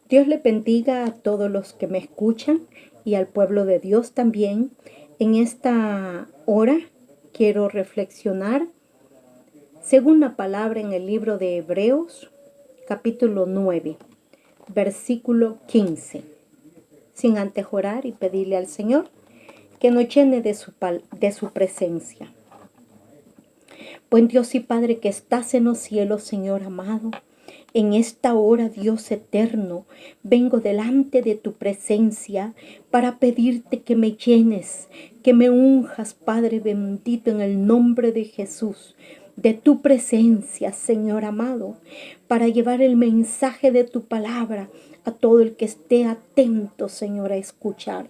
Dios le bendiga a todos los que me escuchan y al pueblo de Dios también. En esta hora quiero reflexionar según la palabra en el libro de Hebreos, capítulo 9, versículo 15. Sin antes orar y pedirle al Señor que nos llene de su presencia. Buen Dios y Padre que estás en los cielos, Señor amado, en esta hora, Dios eterno, vengo delante de tu presencia para pedirte que me llenes, que me unjas, Padre bendito, en el nombre de Jesús, de tu presencia, Señor amado, para llevar el mensaje de tu palabra a todo el que esté atento, Señor, a escuchar.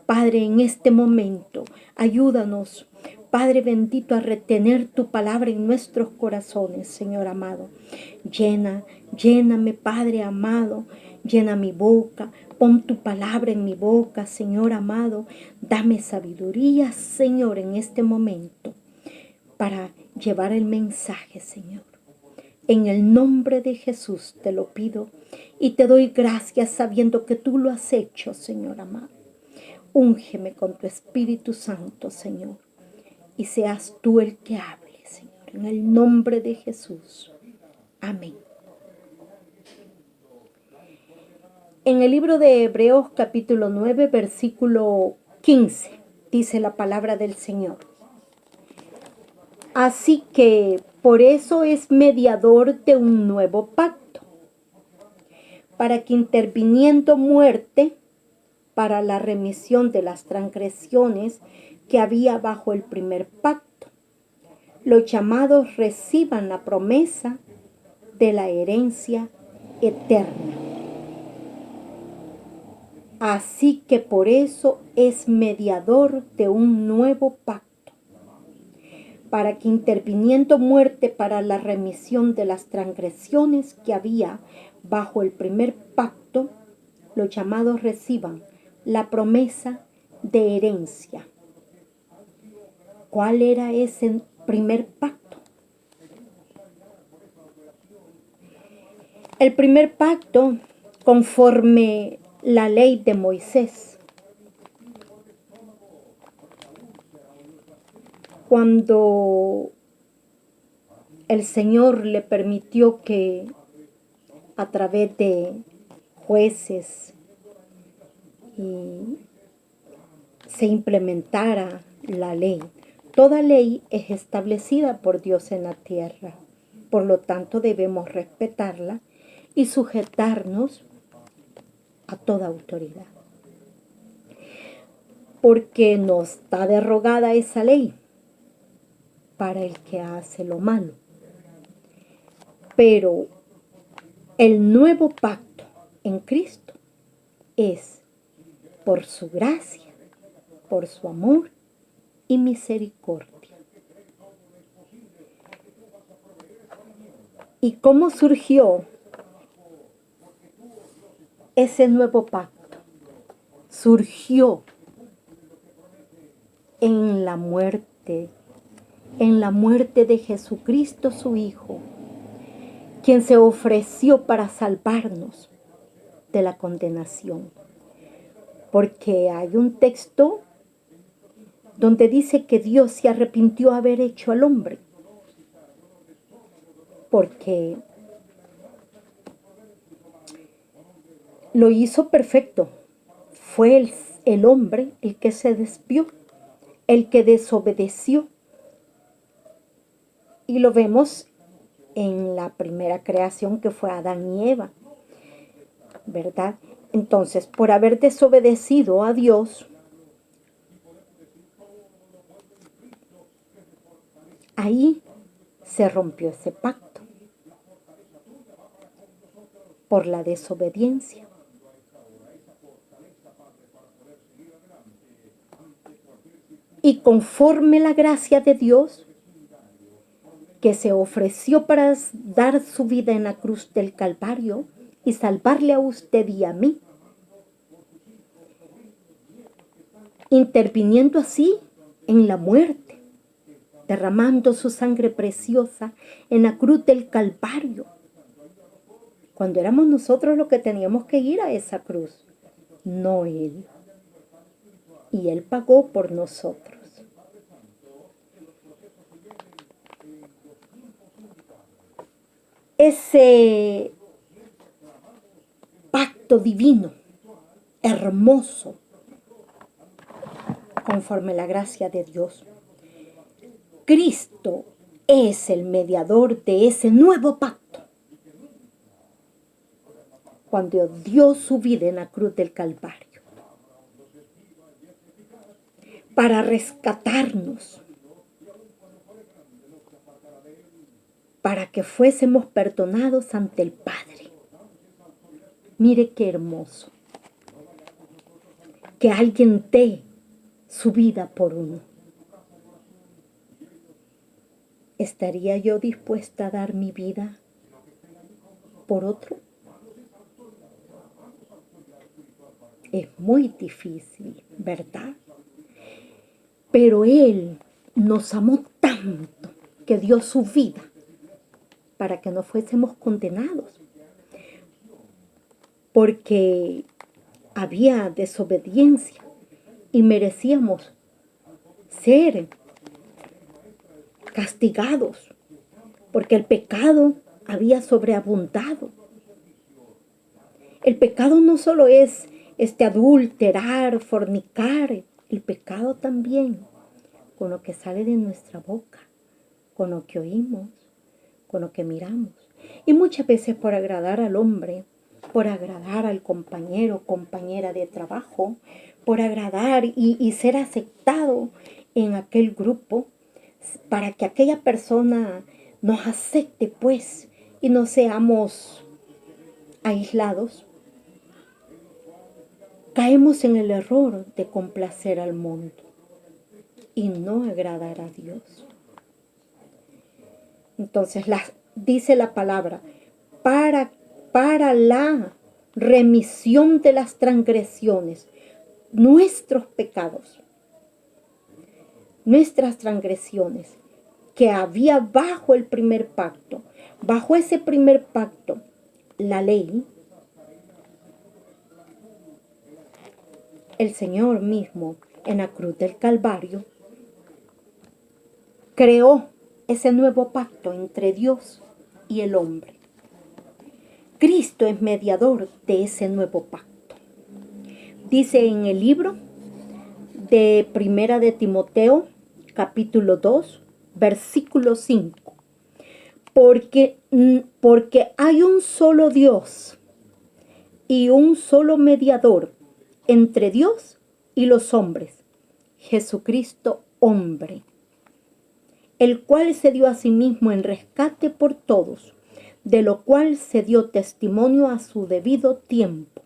Padre, en este momento, ayúdanos, Padre bendito, a retener tu palabra en nuestros corazones, Señor amado. Lléname, Padre amado, llena mi boca, pon tu palabra en mi boca, Señor amado. Dame sabiduría, Señor, en este momento, para llevar el mensaje, Señor. En el nombre de Jesús te lo pido y te doy gracias sabiendo que tú lo has hecho, Señor amado. Úngeme con tu Espíritu Santo, Señor, y seas tú el que hable, Señor, en el nombre de Jesús. Amén. En el libro de Hebreos, capítulo 9, versículo 15, dice la palabra del Señor. Así que por eso es mediador de un nuevo pacto, para que interviniendo muerte para la remisión de las transgresiones que había bajo el primer pacto, los llamados reciban la promesa de la herencia eterna. Así que por eso es mediador de un nuevo pacto, para que interviniendo muerte para la remisión de las transgresiones que había bajo el primer pacto, los llamados reciban la promesa de herencia. ¿Cuál era ese primer pacto? El primer pacto, conforme la ley de Moisés, cuando el Señor le permitió que a través de jueces se implementara la ley. Toda ley es establecida por Dios en la tierra. Por lo tanto, debemos respetarla y sujetarnos a toda autoridad. Porque no está derogada esa ley para el que hace lo malo. Pero el nuevo pacto en Cristo es por su gracia, por su amor y misericordia. ¿Y cómo surgió ese nuevo pacto? Surgió en la muerte de Jesucristo su Hijo, quien se ofreció para salvarnos de la condenación. Porque hay un texto donde dice que Dios se arrepintió de haber hecho al hombre, porque lo hizo perfecto. Fue el hombre el que se desvió, el que desobedeció. Y lo vemos en la primera creación, que fue Adán y Eva, ¿verdad? Entonces, por haber desobedecido a Dios, ahí se rompió ese pacto, por la desobediencia. Y conforme la gracia de Dios, que se ofreció para dar su vida en la cruz del Calvario y salvarle a usted y a mí, interviniendo así en la muerte, derramando su sangre preciosa en la cruz del Calvario, cuando éramos nosotros los que teníamos que ir a esa cruz, no Él. Y Él pagó por nosotros. Ese pacto divino, hermoso, conforme la gracia de Dios. Cristo es el mediador de ese nuevo pacto. Cuando dio su vida en la cruz del Calvario. Para rescatarnos. Para que fuésemos perdonados ante el Padre. Mire qué hermoso. Que alguien dé su vida por uno. ¿Estaría yo dispuesta a dar mi vida por otro? Es muy difícil, ¿verdad? Pero Él nos amó tanto que dio su vida para que no fuésemos condenados. Porque había desobediencia y merecíamos ser castigados, porque el pecado había sobreabundado. El pecado no solo es adulterar, fornicar, el pecado también, con lo que sale de nuestra boca, con lo que oímos, con lo que miramos. Y muchas veces por agradar al hombre, por agradar al compañero, compañera de trabajo, por agradar y ser aceptado en aquel grupo, para que aquella persona nos acepte, pues, y no seamos aislados. Caemos en el error de complacer al mundo y no agradar a Dios. Entonces, dice la palabra, para la remisión de las transgresiones, nuestros pecados, nuestras transgresiones, que había bajo el primer pacto, bajo ese primer pacto, la ley, el Señor mismo en la cruz del Calvario creó ese nuevo pacto entre Dios y el hombre. Cristo es mediador de ese nuevo pacto. Dice en el libro de Primera de Timoteo, capítulo 2, versículo 5. Porque hay un solo Dios y un solo mediador entre Dios y los hombres, Jesucristo hombre, el cual se dio a sí mismo en rescate por todos, de lo cual se dio testimonio a su debido tiempo.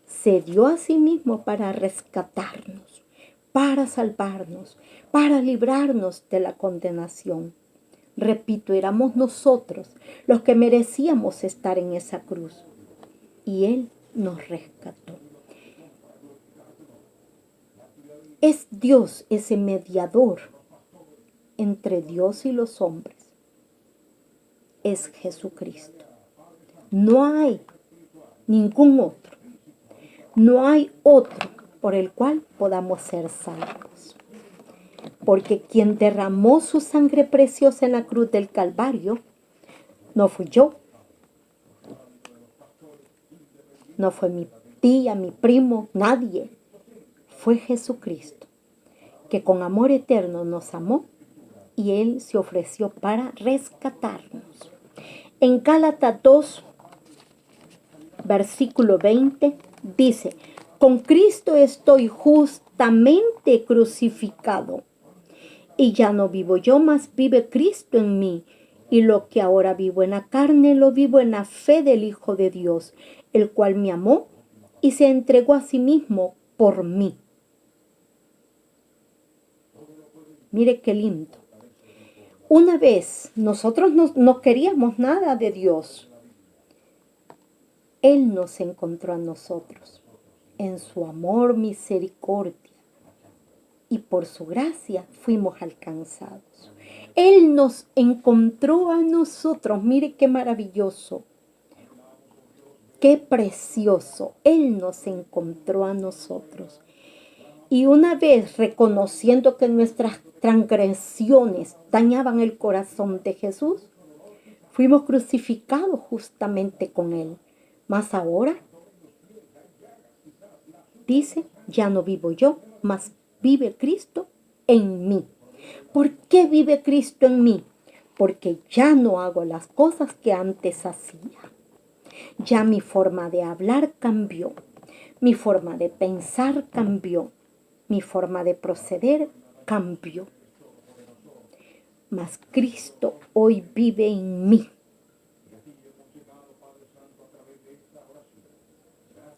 Se dio a sí mismo para rescatarnos, para salvarnos, para librarnos de la condenación. Repito, éramos nosotros los que merecíamos estar en esa cruz. Y Él nos rescató. Es Dios ese mediador entre Dios y los hombres. Es Jesucristo. No hay ningún otro. No hay otro por el cual podamos ser salvos. Porque quien derramó su sangre preciosa en la cruz del Calvario no fui yo. No fue mi tía, mi primo, nadie. Fue Jesucristo, que con amor eterno nos amó y Él se ofreció para rescatarnos. En Gálatas 2, versículo 20, dice, con Cristo estoy justamente crucificado, y ya no vivo yo, mas vive Cristo en mí. Y lo que ahora vivo en la carne, lo vivo en la fe del Hijo de Dios, el cual me amó y se entregó a sí mismo por mí. Mire qué lindo. Una vez nosotros no queríamos nada de Dios. Él nos encontró a nosotros en su amor, misericordia. Y por su gracia fuimos alcanzados. Él nos encontró a nosotros. Mire qué maravilloso, qué precioso. Él nos encontró a nosotros. Y una vez reconociendo que nuestras transgresiones dañaban el corazón de Jesús, fuimos crucificados justamente con Él. Mas ahora, dice, ya no vivo yo, mas vive Cristo en mí. ¿Por qué vive Cristo en mí? Porque ya no hago las cosas que antes hacía. Ya mi forma de hablar cambió. Mi forma de pensar cambió. Mi forma de proceder cambió. Mas Cristo hoy vive en mí.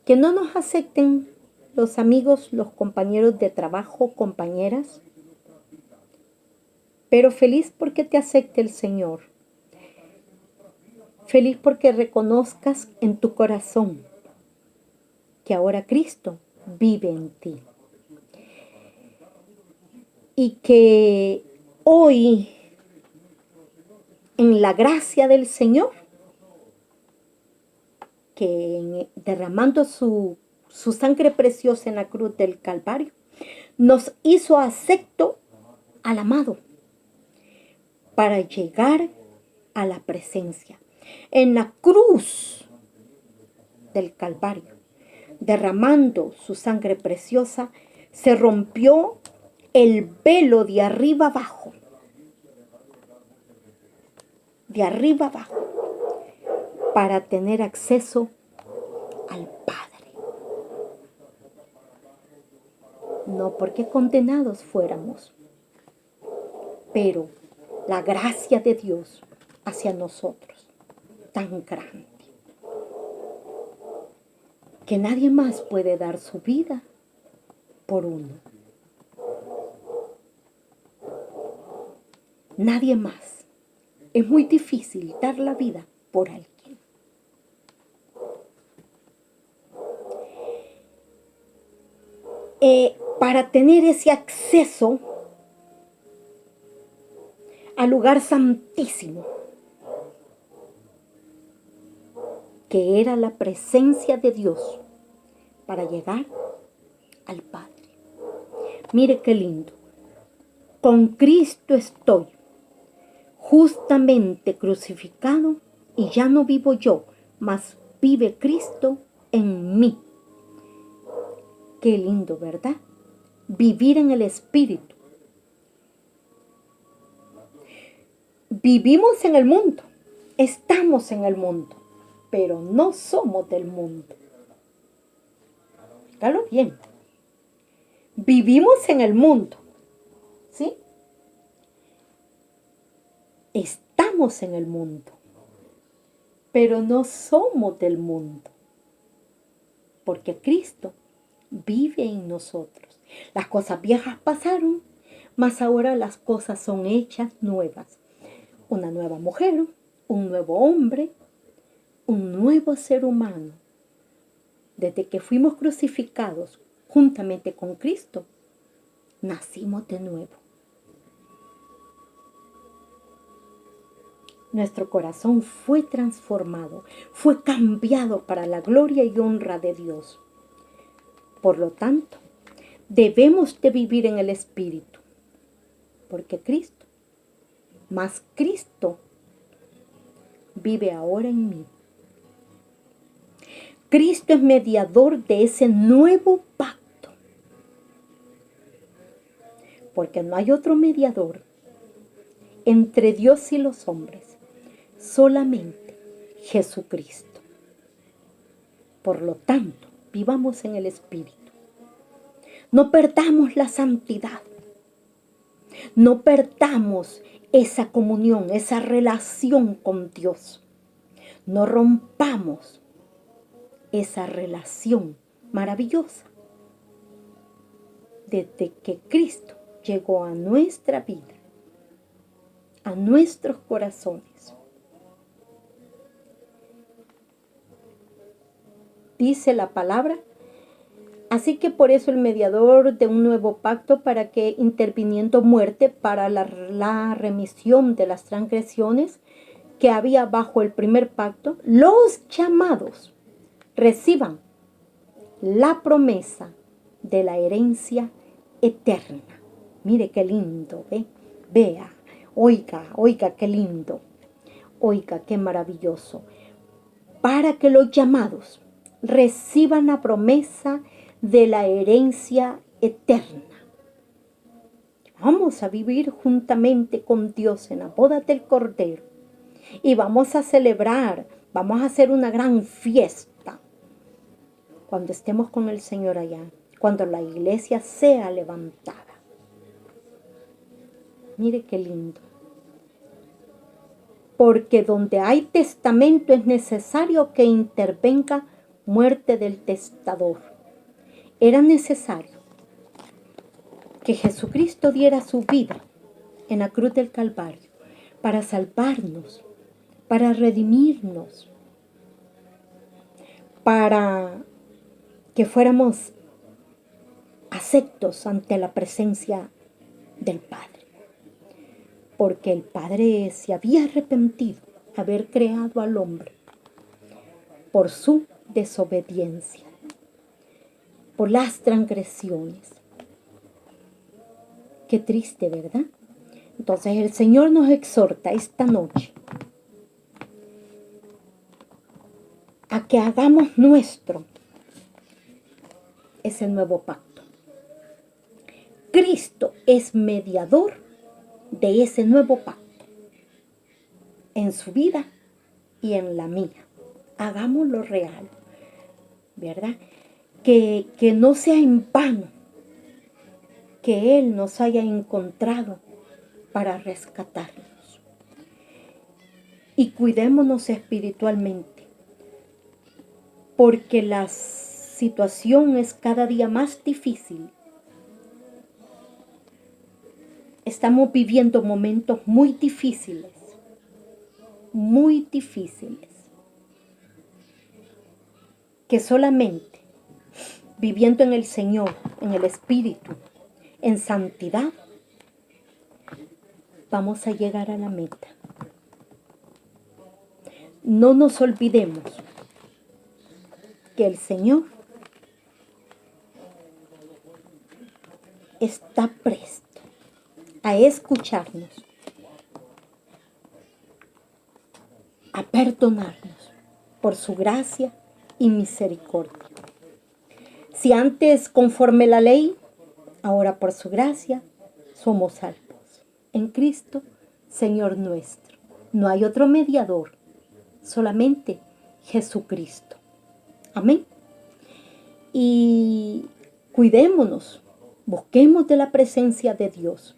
Que no nos acepten los amigos, los compañeros de trabajo, compañeras, pero feliz porque te acepte el Señor. Feliz porque reconozcas en tu corazón que ahora Cristo vive en ti. Y que hoy, en la gracia del Señor, que derramando su sangre preciosa en la cruz del Calvario, nos hizo acepto al amado para llegar a la presencia. En la cruz del Calvario, derramando su sangre preciosa, se rompió el velo de arriba abajo. De arriba abajo. Para tener acceso al Padre. No porque condenados fuéramos, pero la gracia de Dios hacia nosotros, tan grande, que nadie más puede dar su vida por uno. Nadie más. Es muy difícil dar la vida por alguien. Para tener ese acceso al lugar santísimo, que era la presencia de Dios, para llegar al Padre. Mire qué lindo. Con Cristo estoy, justamente crucificado, y ya no vivo yo, mas vive Cristo en mí. Qué lindo, ¿verdad? Vivir en el Espíritu. Vivimos en el mundo, estamos en el mundo, pero no somos del mundo. Fíjalo bien. Vivimos en el mundo, ¿sí? Estamos en el mundo, pero no somos del mundo, porque Cristo vive en nosotros. Las cosas viejas pasaron, mas ahora las cosas son hechas nuevas. Una nueva mujer, un nuevo hombre, un nuevo ser humano. Desde que fuimos crucificados juntamente con Cristo, nacimos de nuevo. Nuestro corazón fue transformado, fue cambiado para la gloria y honra de Dios. Por lo tanto, debemos de vivir en el Espíritu, porque Cristo, más Cristo, vive ahora en mí. Cristo es mediador de ese nuevo pacto, porque no hay otro mediador entre Dios y los hombres, solamente Jesucristo. Por lo tanto, vivamos en el Espíritu. No perdamos la santidad. No perdamos esa comunión, esa relación con Dios. No rompamos esa relación maravillosa desde que Cristo llegó a nuestra vida, a nuestros corazones. Dice la palabra, Así que por eso el mediador de un nuevo pacto, para que interviniendo muerte para la remisión de las transgresiones que había bajo el primer pacto, los llamados reciban la promesa de la herencia eterna. Mire qué lindo, ¿ve? Vea, oiga qué lindo, oiga qué maravilloso. Para que los llamados reciban la promesa de la herencia eterna. Vamos a vivir juntamente con Dios en la boda del Cordero y vamos a celebrar, vamos a hacer una gran fiesta cuando estemos con el Señor allá, cuando la iglesia sea levantada. Mire qué lindo. Porque donde hay testamento es necesario que intervenga muerte del testador. Era necesario que Jesucristo diera su vida en la cruz del Calvario para salvarnos, para redimirnos, para que fuéramos aceptos ante la presencia del Padre. Porque el Padre se había arrepentido de haber creado al hombre por su desobediencia, por las transgresiones. Qué triste, ¿verdad? Entonces el Señor nos exhorta esta noche a que hagamos nuestro ese nuevo pacto. Cristo es mediador de ese nuevo pacto en su vida y en la mía. Hagámoslo real, ¿verdad? Que no sea en vano que Él nos haya encontrado para rescatarnos. Y cuidémonos espiritualmente, porque la situación es cada día más difícil. Estamos viviendo momentos muy difíciles, que solamente viviendo en el Señor, en el Espíritu, en santidad, vamos a llegar a la meta. No nos olvidemos que el Señor está presto a escucharnos, a perdonarnos por su gracia y misericordia. Si antes conforme la ley, ahora por su gracia somos salvos. En Cristo, Señor nuestro. No hay otro mediador, solamente Jesucristo. Amén. Y cuidémonos, busquemos de la presencia de Dios.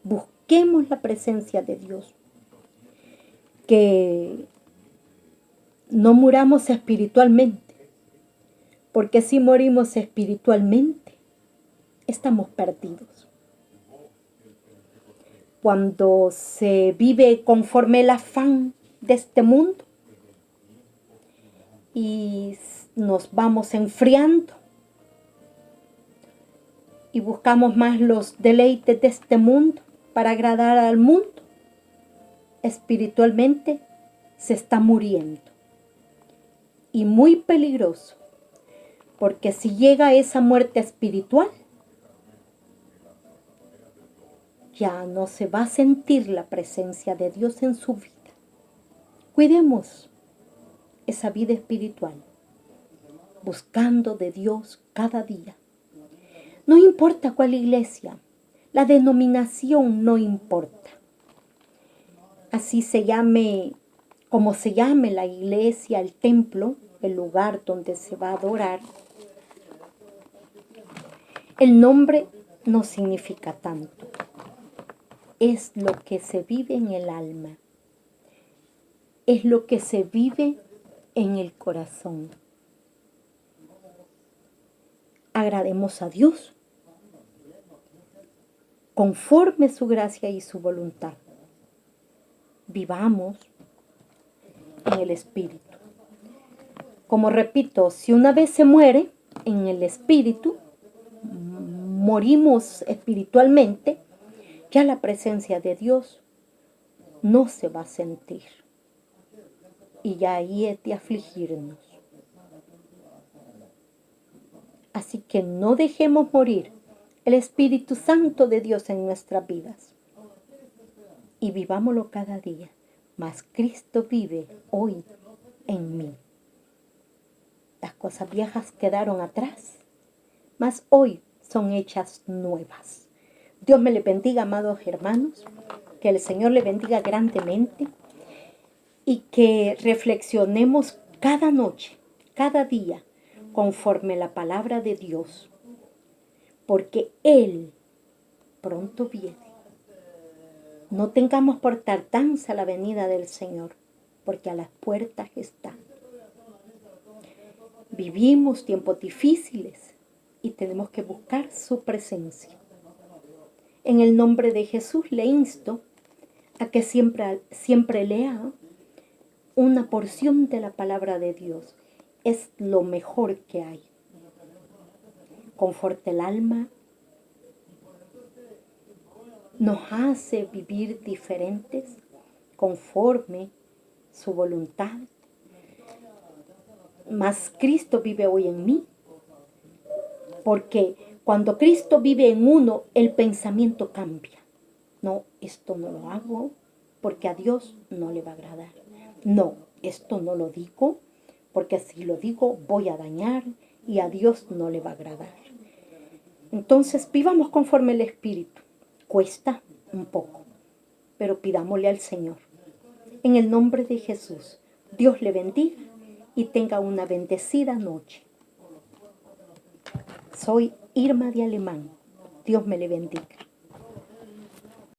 Busquemos la presencia de Dios. Que no muramos espiritualmente, porque si morimos espiritualmente, estamos perdidos. Cuando se vive conforme el afán de este mundo y nos vamos enfriando y buscamos más los deleites de este mundo para agradar al mundo, espiritualmente se está muriendo. Y muy peligroso, porque si llega esa muerte espiritual, ya no se va a sentir la presencia de Dios en su vida. Cuidemos esa vida espiritual, buscando de Dios cada día. No importa cuál iglesia, la denominación no importa. Así se llame, como se llame la iglesia, el templo, el lugar donde se va a adorar, el nombre no significa tanto. Es lo que se vive en el alma. Es lo que se vive en el corazón. Agrademos a Dios conforme su gracia y su voluntad. Vivamos en el Espíritu. Como repito, si una vez se muere, en el espíritu, morimos espiritualmente, ya la presencia de Dios no se va a sentir. Y ya ahí es de afligirnos. Así que no dejemos morir el Espíritu Santo de Dios en nuestras vidas. Y vivámoslo cada día. Mas Cristo vive hoy en mí. Las cosas viejas quedaron atrás, mas hoy son hechas nuevas. Dios me le bendiga, amados hermanos, que el Señor le bendiga grandemente y que reflexionemos cada noche, cada día, conforme la palabra de Dios, porque Él pronto viene. No tengamos por tardanza la venida del Señor, porque a las puertas está. Vivimos tiempos difíciles y tenemos que buscar su presencia. En el nombre de Jesús le insto a que siempre lea una porción de la palabra de Dios. Es lo mejor que hay. Conforta el alma, nos hace vivir diferentes conforme su voluntad. Mas Cristo vive hoy en mí, porque cuando Cristo vive en uno, el pensamiento cambia. No, esto no lo hago porque a Dios no le va a agradar. No, esto no lo digo porque si lo digo voy a dañar y a Dios no le va a agradar. Entonces vivamos conforme el Espíritu. Cuesta un poco, pero pidámosle al Señor. En el nombre de Jesús, Dios le bendiga y tenga una bendecida noche. Soy Irma de Alemán. Dios me le bendiga.